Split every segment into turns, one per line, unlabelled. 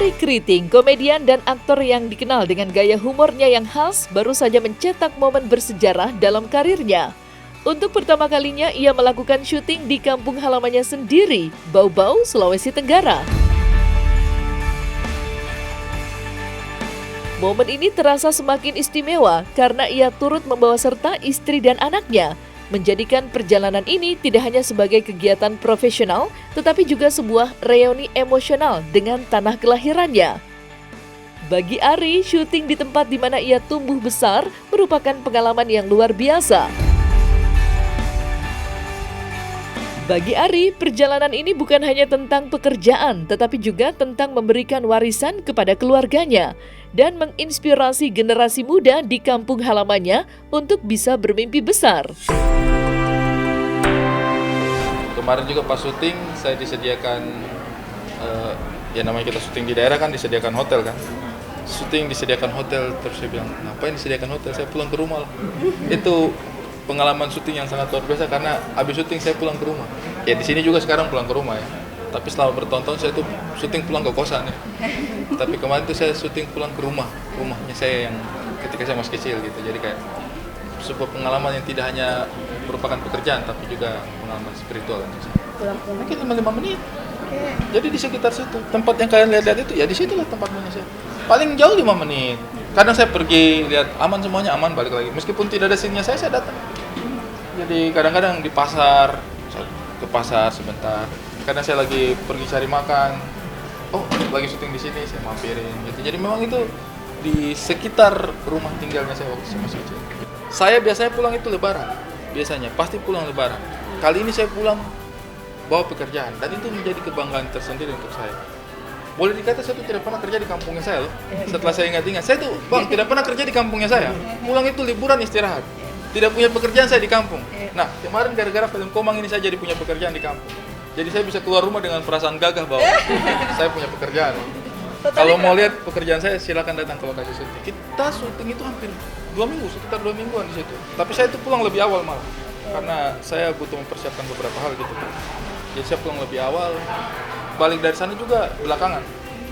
Arie Kriting, komedian dan aktor yang dikenal dengan gaya humornya yang khas, baru saja mencetak momen bersejarah dalam karirnya. Untuk pertama kalinya, ia melakukan syuting di kampung halamannya sendiri, Bau-Bau, Sulawesi Tenggara. Momen ini terasa semakin istimewa karena ia turut membawa serta istri dan anaknya, menjadikan perjalanan ini tidak hanya sebagai kegiatan profesional, tetapi juga sebuah reuni emosional dengan tanah kelahirannya. Bagi Arie, syuting di tempat di mana ia tumbuh besar merupakan pengalaman yang luar biasa. Bagi Arie, perjalanan ini bukan hanya tentang pekerjaan, tetapi juga tentang memberikan warisan kepada keluarganya dan menginspirasi generasi muda di kampung halamannya untuk bisa bermimpi besar.
Kemarin juga pas syuting, saya disediakan, ya namanya kita syuting di daerah kan disediakan hotel kan. Syuting disediakan hotel, terus saya bilang, ngapain disediakan hotel, saya pulang ke rumah lah. Itu pengalaman syuting yang sangat luar biasa karena habis syuting saya pulang ke rumah. Ya di sini juga sekarang pulang ke rumah ya. Tapi selama bertonton saya tuh syuting pulang ke kosan ya. Tapi kemarin tuh saya syuting pulang ke rumahnya saya yang ketika saya masih kecil gitu. Jadi kayak sebuah pengalaman yang tidak hanya merupakan pekerjaan tapi juga pengalaman spiritual.
Pulang ke rumah
Mungkin 5 menit.
kayak
Jadi di sekitar situ, tempat yang kalian lihat itu ya di situlah tempatnya saya. Paling jauh 5 menit. Kadang saya pergi lihat aman semuanya aman balik lagi. Meskipun tidak ada scene-nya saya datang. Jadi kadang-kadang di pasar, saya ke pasar sebentar. Kadang saya lagi pergi cari makan. Oh, lagi syuting di sini saya mampirin gitu. Jadi memang itu di sekitar rumah tinggalnya saya waktu saya masih kecil. Saya biasanya pulang itu lebaran. Biasanya pasti pulang lebaran. Kali ini saya pulang bawa pekerjaan dan itu menjadi kebanggaan tersendiri untuk saya. Boleh dikata saya tuh tidak pernah kerja di kampungnya saya loh. Setelah saya ingat-ingat, saya tuh bang tidak pernah kerja di kampungnya saya. Pulang itu liburan istirahat. Tidak punya pekerjaan saya di kampung. Nah kemarin gara-gara film Komang ini saya jadi punya pekerjaan di kampung. Jadi saya bisa keluar rumah dengan perasaan gagah bahwa saya punya pekerjaan. Kalau mau lihat pekerjaan saya silakan datang ke lokasi syuting. Kita syuting itu hampir 2 minggu, sekitar 2 mingguan di situ. Tapi saya itu pulang lebih awal malah. Karena saya butuh mempersiapkan beberapa hal gitu. Jadi saya pulang lebih awal. Balik dari sana juga belakangan.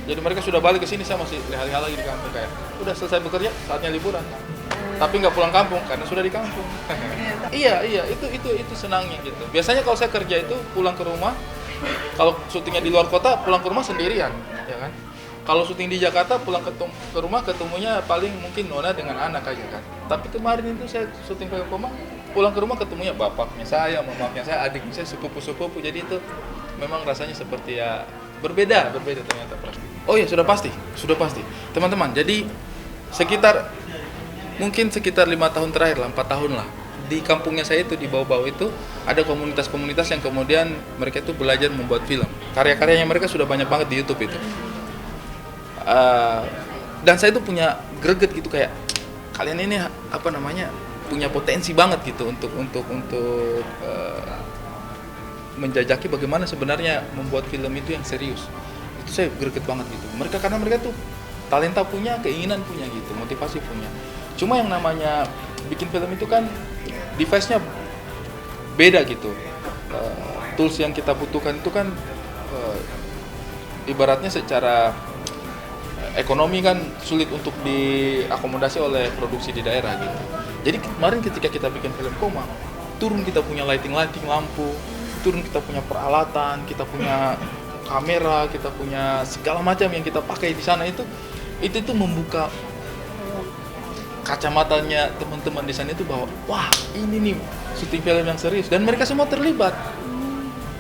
Jadi mereka sudah balik ke sini, saya masih leha-leha lagi di kampung kayak udah selesai bekerja, saatnya liburan. Tapi nggak pulang kampung karena sudah di kampung. Iya, itu senangnya gitu. Biasanya kalau saya kerja itu pulang ke rumah, kalau syutingnya di luar kota pulang ke rumah sendirian, ya kan? Kalau syuting di Jakarta pulang ke rumah ketemunya paling mungkin Nona dengan anak aja kan. Tapi kemarin itu saya syuting film Komang, pulang ke rumah ketemunya bapaknya saya, mamanya saya, adiknya saya, sepupu-sepupu. Jadi itu memang rasanya seperti ya berbeda ternyata pasti. Oh ya sudah pasti. Teman-teman, jadi mungkin sekitar 5 tahun terakhir lah, 4 tahun lah. Di kampungnya saya itu, di Bau-Bau itu, ada komunitas-komunitas yang kemudian mereka itu belajar membuat film. Karya-karyanya mereka sudah banyak banget di YouTube itu. Dan saya itu punya greget gitu kayak, kalian ini punya potensi banget gitu untuk menjajaki bagaimana sebenarnya membuat film itu yang serius. Itu saya greget banget gitu. Karena mereka tuh talenta punya, keinginan punya gitu, motivasi punya. Cuma yang namanya bikin film itu kan device-nya beda gitu. Tools yang kita butuhkan itu kan ibaratnya secara ekonomi kan sulit untuk diakomodasi oleh produksi di daerah gitu. Jadi kemarin ketika kita bikin film Komang, turun kita punya lighting lampu, turun kita punya peralatan, kita punya kamera, kita punya segala macam yang kita pakai di sana itu membuka kacamatanya teman-teman di sana itu bahwa wah ini nih syuting film yang serius dan mereka semua terlibat.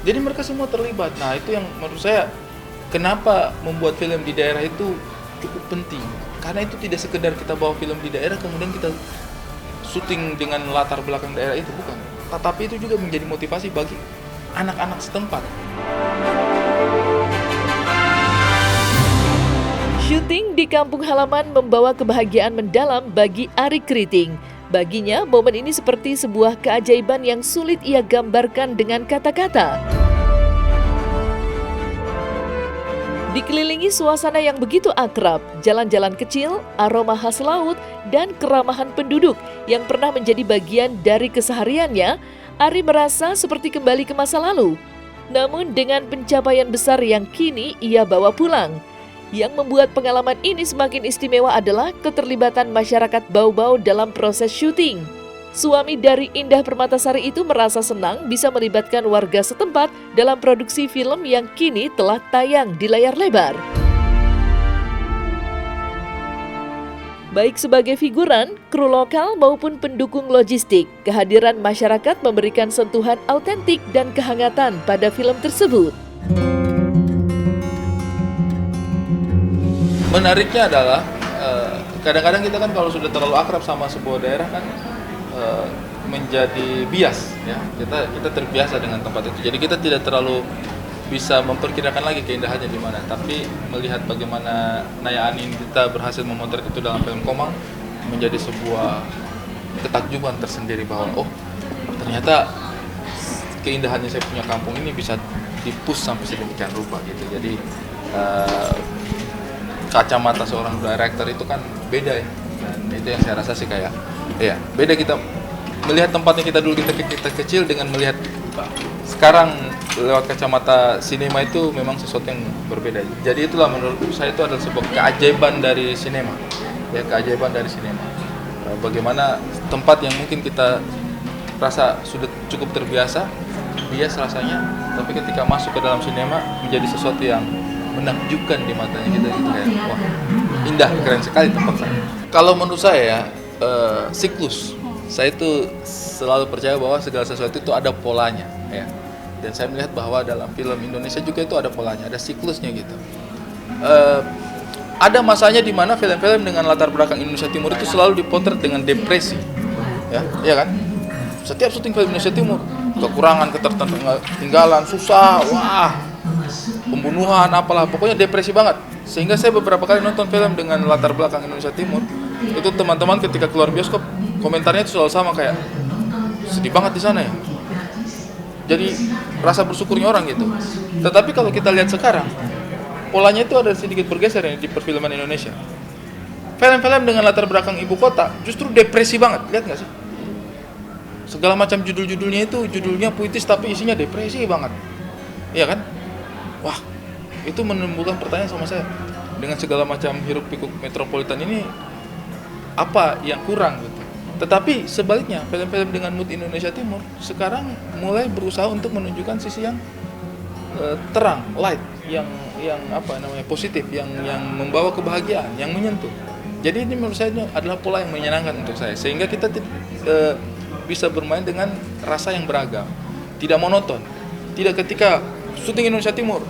Jadi mereka semua terlibat. Nah itu yang menurut saya kenapa membuat film di daerah itu cukup penting. Karena itu tidak sekedar kita bawa film di daerah kemudian kita syuting dengan latar belakang daerah itu, bukan. Tetapi itu juga menjadi motivasi bagi anak-anak setempat.
Syuting di kampung halaman membawa kebahagiaan mendalam bagi Arie Kriting. Baginya, momen ini seperti sebuah keajaiban yang sulit ia gambarkan dengan kata-kata. Dikelilingi suasana yang begitu akrab, jalan-jalan kecil, aroma khas laut, dan keramahan penduduk yang pernah menjadi bagian dari kesehariannya, Arie merasa seperti kembali ke masa lalu. Namun dengan pencapaian besar yang kini ia bawa pulang. Yang membuat pengalaman ini semakin istimewa adalah keterlibatan masyarakat Bau-Bau dalam proses syuting. Suami dari Indah Permatasari itu merasa senang bisa melibatkan warga setempat dalam produksi film yang kini telah tayang di layar lebar. Baik sebagai figuran, kru lokal maupun pendukung logistik, kehadiran masyarakat memberikan sentuhan autentik dan kehangatan pada film tersebut.
Menariknya adalah kadang-kadang kita kan kalau sudah terlalu akrab sama sebuah daerah kan menjadi bias, ya. Kita terbiasa dengan tempat itu, jadi kita tidak terlalu bisa memperkirakan lagi keindahannya di mana. Tapi melihat bagaimana Naya Anin kita berhasil memotret itu dalam film Komang, menjadi sebuah ketakjuban tersendiri bahwa ternyata keindahannya saya punya kampung ini bisa dipus sampai sedemikian rupa gitu. Jadi kacamata seorang director itu kan beda ya. Dan itu yang saya rasa sih kayak beda kita melihat tempatnya kita dulu kita kecil dengan melihat sekarang lewat kacamata sinema itu memang sesuatu yang berbeda. Jadi itulah menurut saya itu adalah sebuah keajaiban dari sinema. Ya, keajaiban dari sinema. Bagaimana tempat yang mungkin kita rasa sudah cukup terbiasa, bias rasanya, tapi ketika masuk ke dalam sinema menjadi sesuatu yang menakjubkan di matanya kita gitu kayak wah, indah, keren sekali tempat saya. Kalau menurut saya siklus. Saya itu selalu percaya bahwa segala sesuatu itu ada polanya, ya. Dan saya melihat bahwa dalam film Indonesia juga itu ada polanya, ada siklusnya gitu. Ada masanya di mana film-film dengan latar belakang Indonesia Timur itu selalu dipotret dengan depresi, ya, iya kan? Setiap syuting film Indonesia Timur, kekurangan, ketertinggalan, susah, wah, pembunuhan, apalah, pokoknya depresi banget. Sehingga saya beberapa kali nonton film dengan latar belakang Indonesia Timur, itu teman-teman ketika keluar bioskop komentarnya itu selalu sama kayak sedih banget di sana ya. Jadi rasa bersyukurnya orang gitu. Tetapi kalau kita lihat sekarang, polanya itu ada sedikit bergeser ya di perfilman Indonesia. Film-film dengan latar belakang ibu kota justru depresi banget, lihat nggak sih? Segala macam judul-judulnya itu judulnya puitis tapi isinya depresi banget, iya kan? Wah, itu menimbulkan pertanyaan sama saya. Dengan segala macam hiruk pikuk metropolitan ini, apa yang kurang gitu? Tetapi sebaliknya, film-film dengan mood Indonesia Timur sekarang mulai berusaha untuk menunjukkan sisi yang terang, light, yang positif, yang membawa kebahagiaan, yang menyentuh. Jadi ini menurut saya ini adalah pola yang menyenangkan untuk saya, sehingga kita bisa bermain dengan rasa yang beragam, tidak monoton. Tidak ketika syuting Indonesia Timur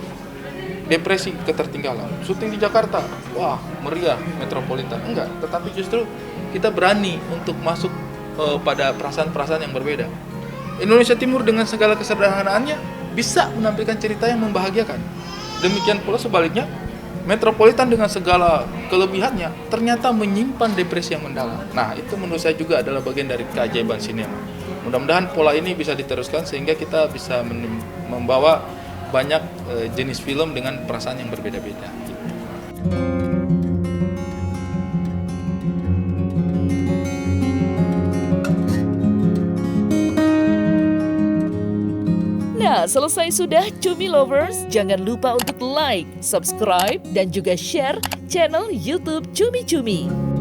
depresi, ketertinggalan, syuting di Jakarta, wah meriah, metropolitan, enggak. Tetapi justru kita berani untuk masuk pada perasaan-perasaan yang berbeda. Indonesia Timur dengan segala kesederhanaannya bisa menampilkan cerita yang membahagiakan. Demikian pula sebaliknya, metropolitan dengan segala kelebihannya ternyata menyimpan depresi yang mendalam. Nah, itu menurut saya juga adalah bagian dari keajaiban sinema. Mudah-mudahan pola ini bisa diteruskan sehingga kita bisa membawa banyak jenis film dengan perasaan yang berbeda-beda.
Nah, selesai sudah Cumi Lovers. Jangan lupa untuk like, subscribe, dan juga share channel YouTube Cumi Cumi.